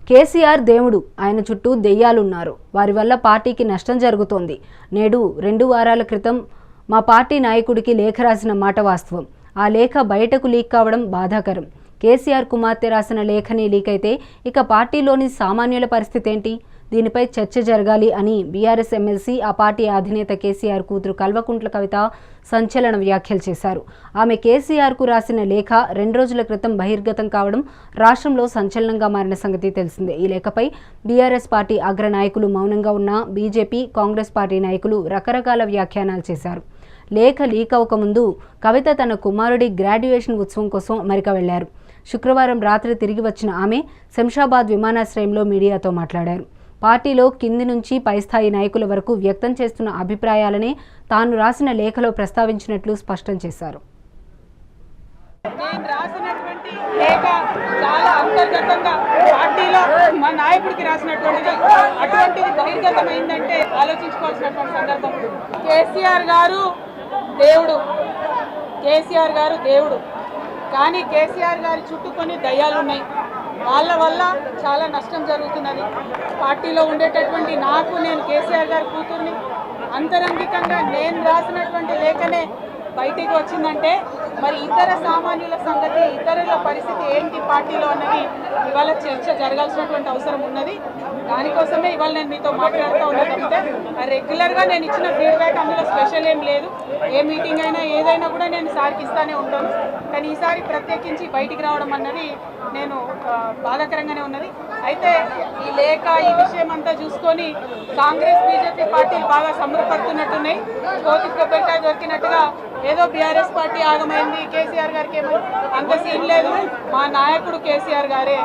కేసీఆర్ దేవుడు, ఆయన చుట్టూ దెయ్యాలున్నారు. వారి వల్ల పార్టీకి నష్టం జరుగుతోంది. నేడు 2 వారాల క్రితం మా పార్టీ నాయకుడికి లేఖ రాసిన మాట వాస్తవం. ఆ లేఖ బయటకు లీక్ కావడం బాధాకరం. కేసీఆర్ కుమార్తె రాసిన లేఖని లీక్ అయితే ఇక పార్టీలోని సామాన్యుల పరిస్థితి ఏంటి? దీనిపై చర్చ జరగాలి అని బీఆర్ఎస్ ఎమ్మెల్సీ, ఆ పార్టీ అధినేత కేసీఆర్ కూతురు కల్వకుంట్ల కవిత సంచలన వ్యాఖ్యలు చేశారు. ఆమె కేసీఆర్కు రాసిన లేఖ 2 రోజుల క్రితం బహిర్గతం కావడం రాష్ట్రంలో సంచలనంగా మారిన సంగతి తెలిసిందే. ఈ లేఖపై బీఆర్ఎస్ పార్టీ అగ్ర నాయకులు మౌనంగా ఉన్న బీజేపీ, కాంగ్రెస్ పార్టీ నాయకులు రకరకాల వ్యాఖ్యానాలు చేశారు. లేఖ లీక్ అవ్వకముందు కవిత తన కుమారుడి గ్రాడ్యుయేషన్ ఉత్సవం కోసం అమెరికా వెళ్లారు. శుక్రవారం రాత్రి తిరిగి వచ్చిన ఆమె శంషాబాద్ విమానాశ్రయంలో మీడియాతో మాట్లాడారు. పార్టీలో కింది నుంచి పై స్థాయి నాయకుల వరకు వ్యక్తం చేస్తున్న అభిప్రాయాలనే తాను రాసిన లేఖలో ప్రస్తావించినట్లు స్పష్టం చేశారు. నేను రాసినటువంటి లేఖ చాలా అంతర్గతంగా పార్టీలో మా నాయకుడికి రాసినటువంటిది, అటువంటిది బహిర్గతమైందంటే ఆలోచించుకోవాల్సినటువంటి సందర్భం. కేసీఆర్ గారు దేవుడు, కానీ కేసీఆర్ గారి చుట్టూ కొన్ని దయ్యాలు ఉన్నాయి. వాళ్ళ వల్ల చాలా నష్టం జరుగుతున్నది. పార్టీలో ఉండేటటువంటి నేను కేసీఆర్ గారి కూతుర్ని, అంతరంగికంగా నేను రాసినటువంటి లేఖనే బయటికి వచ్చిందంటే మరి ఇతర సామాన్యుల సంగతి, ఇతరుల పరిస్థితి ఏంటి పార్టీలో అన్నది ఇవాళ చర్చ జరగాల్సినటువంటి అవసరం ఉన్నది. దానికోసమే ఇవాళ నేను మీతో మాట్లాడుతూ ఉన్నది. తప్పితే రెగ్యులర్గా నేను ఇచ్చిన ఫీడ్బ్యాక్ అందులో స్పెషల్ ఏం లేదు. ఏ మీటింగ్ అయినా ఏదైనా కూడా నేను సార్కి ఇస్తానే ఉంటాను. కానీ ఈసారి ప్రత్యేకించి బయటికి రావడం అన్నది నేను బాధాకరంగానే ఉన్నది. అయితే ఈ లేఖ, ఈ విషయం అంతా చూసుకొని కాంగ్రెస్, బీజేపీ పార్టీలు బాగా సమరపడుతున్నట్టున్నాయి. కోతి కొబ్బరికాయ దొరికినట్టుగా ఏదో బీఆర్ఎస్ పార్టీ ఆగమైంది, కేసీఆర్ గారికి ఏమో అంత సీన్ లేదు, మా నాయకుడు కేసీఆర్ గారే